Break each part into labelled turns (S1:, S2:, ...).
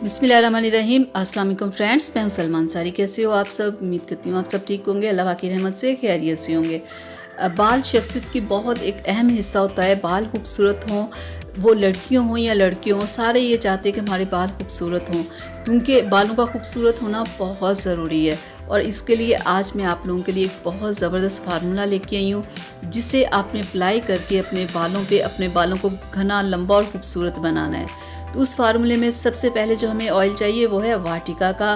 S1: बिस्मिल्लाहिर्रहमानिर्रहीम। अस्सलाम वालेकुम फ्रेंड्स, मैं हूं सलमान सारी। कैसे हो आप सब? उम्मीद करती हूँ आप सब ठीक होंगे, अल्लाह की रहमत से खैरियत से होंगे। बाल शख्सियत की बहुत एक अहम हिस्सा होता है। बाल खूबसूरत हों, वो लड़कियों हों या लड़के हों, सारे ये चाहते हैं कि हमारे बाल खूबसूरत हों, क्योंकि बालों का खूबसूरत होना बहुत ज़रूरी है। और इसके लिए आज मैं आप लोगों के लिए एक बहुत ज़बरदस्त फार्मूला लेके आई हूँ, जिसे आपने अप्लाई करके अपने बालों पे अपने बालों को घना, लंबा और खूबसूरत बनाना है। तो उस फार्मूले में सबसे पहले जो हमें ऑयल चाहिए वो है वाटिका का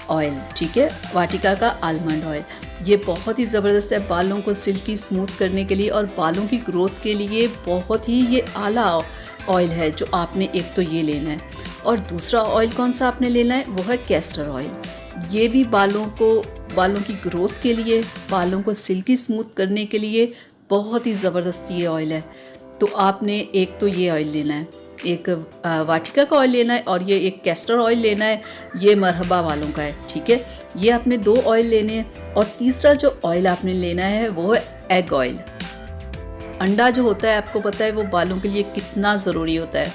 S1: ऑयल। ठीक है, वाटिका का आलमंड ऑयल। ये बहुत ही ज़बरदस्त है बालों को सिल्की स्मूथ करने के लिए और बालों की ग्रोथ के लिए बहुत ही ये आला ऑयल है, जो आपने एक तो ये लेना है। और दूसरा ऑयल कौन सा आपने लेना है वो है कैस्टर ऑयल। ये भी बालों की ग्रोथ के लिए, बालों को सिल्की स्मूथ करने के लिए बहुत ही ज़बरदस्त ये ऑयल है। तो आपने एक तो ये ऑयल लेना है, एक वाटिका का ऑयल लेना है और ये एक कैस्टर ऑयल लेना है, ये मरहबा वालों का है। ठीक है, ये आपने 2 ऑयल लेने हैं। और तीसरा जो ऑयल आपने लेना है वो है एग ऑयल। अंडा जो होता है, आपको पता है वो बालों के लिए कितना ज़रूरी होता है,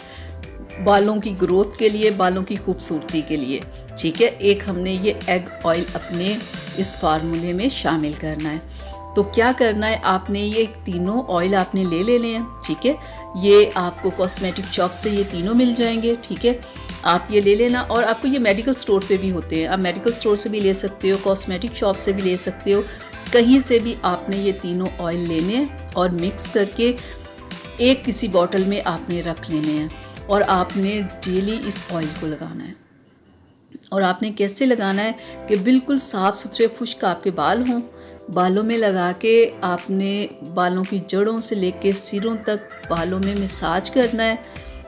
S1: बालों की ग्रोथ के लिए, बालों की खूबसूरती के लिए। ठीक है, एक हमने ये एग ऑयल अपने इस फार्मूले में शामिल करना है। तो क्या करना है, आपने ये तीनों ऑयल आपने ले लेने हैं। ठीक है, ये आपको कॉस्मेटिक शॉप से ये तीनों मिल जाएंगे। ठीक है, आप ये ले लेना। और आपको ये मेडिकल स्टोर पे भी होते हैं, आप मेडिकल स्टोर से भी ले सकते हो, कॉस्मेटिक शॉप से भी ले सकते हो, कहीं से भी आपने ये तीनों ऑयल लेने हैं और मिक्स करके एक किसी बॉटल में आपने रख लेने हैं। और आपने डेली इस ऑयल को लगाना है। और आपने कैसे लगाना है कि बिल्कुल साफ़ सुथरे खुश्क आपके बाल हों। बालों में लगा के आपने बालों की जड़ों से लेके सिरों तक बालों में मसाज करना है।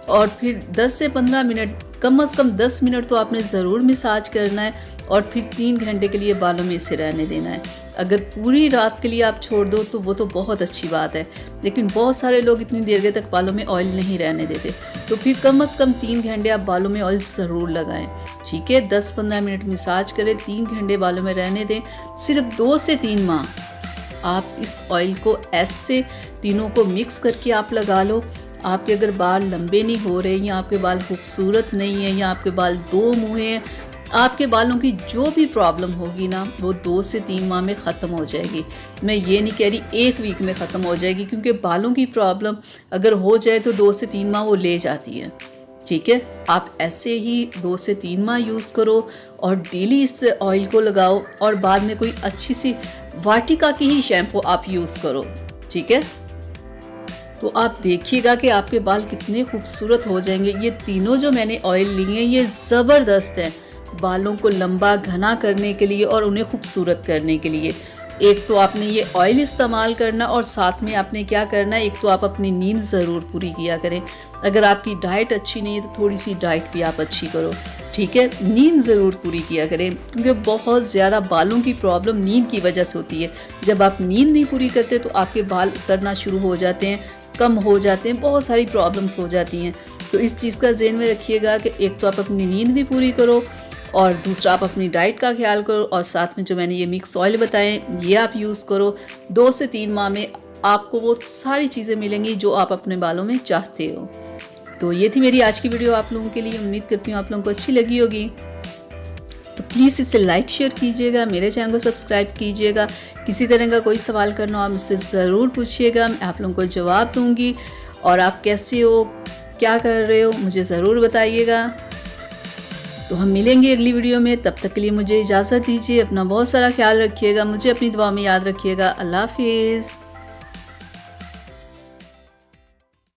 S1: और फिर 10 से 15 मिनट, कम से कम 10 मिनट तो आपने ज़रूर मसाज करना है। और फिर 3 घंटे के लिए बालों में इसे रहने देना है। अगर पूरी रात के लिए आप छोड़ दो तो वो तो बहुत अच्छी बात है, लेकिन बहुत सारे लोग इतनी देर तक बालों में ऑयल नहीं रहने देते। तो फिर कम से कम 3 घंटे आप बालों में ऑयल ज़रूर लगाएं। ठीक है, 10-15 मिनट मसाज करें, 3 घंटे बालों में रहने दें। सिर्फ 2 से 3 माह आप इस ऑयल को ऐसे तीनों को मिक्स करके आप लगा लो। आपके अगर बाल लंबे नहीं हो रहे, या आपके बाल खूबसूरत नहीं है, या आपके बाल 2 मुँह हैं, आपके बालों की जो भी प्रॉब्लम होगी ना, वो 2 से 3 माह में ख़त्म हो जाएगी। मैं ये नहीं कह रही 1 वीक में ख़त्म हो जाएगी, क्योंकि बालों की प्रॉब्लम अगर हो जाए तो 2 से 3 माह वो ले जाती है। ठीक है, आप ऐसे ही 2 से 3 माह यूज़ करो और डेली इस ऑयल को लगाओ। और बाद में कोई अच्छी सी वाटिका की ही शैम्पू आप यूज़ करो। ठीक है, तो आप देखिएगा कि आपके बाल कितने खूबसूरत हो जाएंगे। ये तीनों जो मैंने ऑयल लिए हैं ये ज़बरदस्त हैं बालों को लंबा घना करने के लिए और उन्हें खूबसूरत करने के लिए। एक तो आपने ये ऑयल इस्तेमाल करना, और साथ में आपने क्या करना है, एक तो आप अपनी नींद ज़रूर पूरी किया करें। अगर आपकी डाइट अच्छी नहीं है तो थोड़ी सी डाइट भी आप अच्छी करो। ठीक है, नींद ज़रूर पूरी किया करें, क्योंकि बहुत ज़्यादा बालों की प्रॉब्लम नींद की वजह से होती है। जब आप नींद नहीं पूरी करते तो आपके बाल उतरना शुरू हो जाते हैं, कम हो जाते हैं, बहुत सारी प्रॉब्लम्स हो जाती हैं। तो इस चीज़ का ज़हन में रखिएगा कि एक तो आप अपनी नींद भी पूरी करो, और दूसरा आप अपनी डाइट का ख्याल करो, और साथ में जो मैंने ये मिक्स ऑयल बताएं ये आप यूज़ करो। 2 से 3 माह में आपको वो सारी चीज़ें मिलेंगी जो आप अपने बालों में चाहते हो। तो ये थी मेरी आज की वीडियो आप लोगों के लिए। उम्मीद करती हूँ आप लोगों को अच्छी लगी होगी। तो प्लीज़ इसे लाइक शेयर कीजिएगा, मेरे चैनल को सब्सक्राइब कीजिएगा। किसी तरह का कोई सवाल करना हो आप मुझसे ज़रूर पूछिएगा, मैं आप लोगों को जवाब दूँगी। और आप कैसे हो, क्या कर रहे हो, मुझे ज़रूर बताइएगा। तो हम मिलेंगे अगली वीडियो में, तब तक के लिए मुझे इजाज़त दीजिए। अपना बहुत सारा ख्याल रखिएगा, मुझे अपनी दुआ में याद रखिएगा। अल्लाह हाफिज़।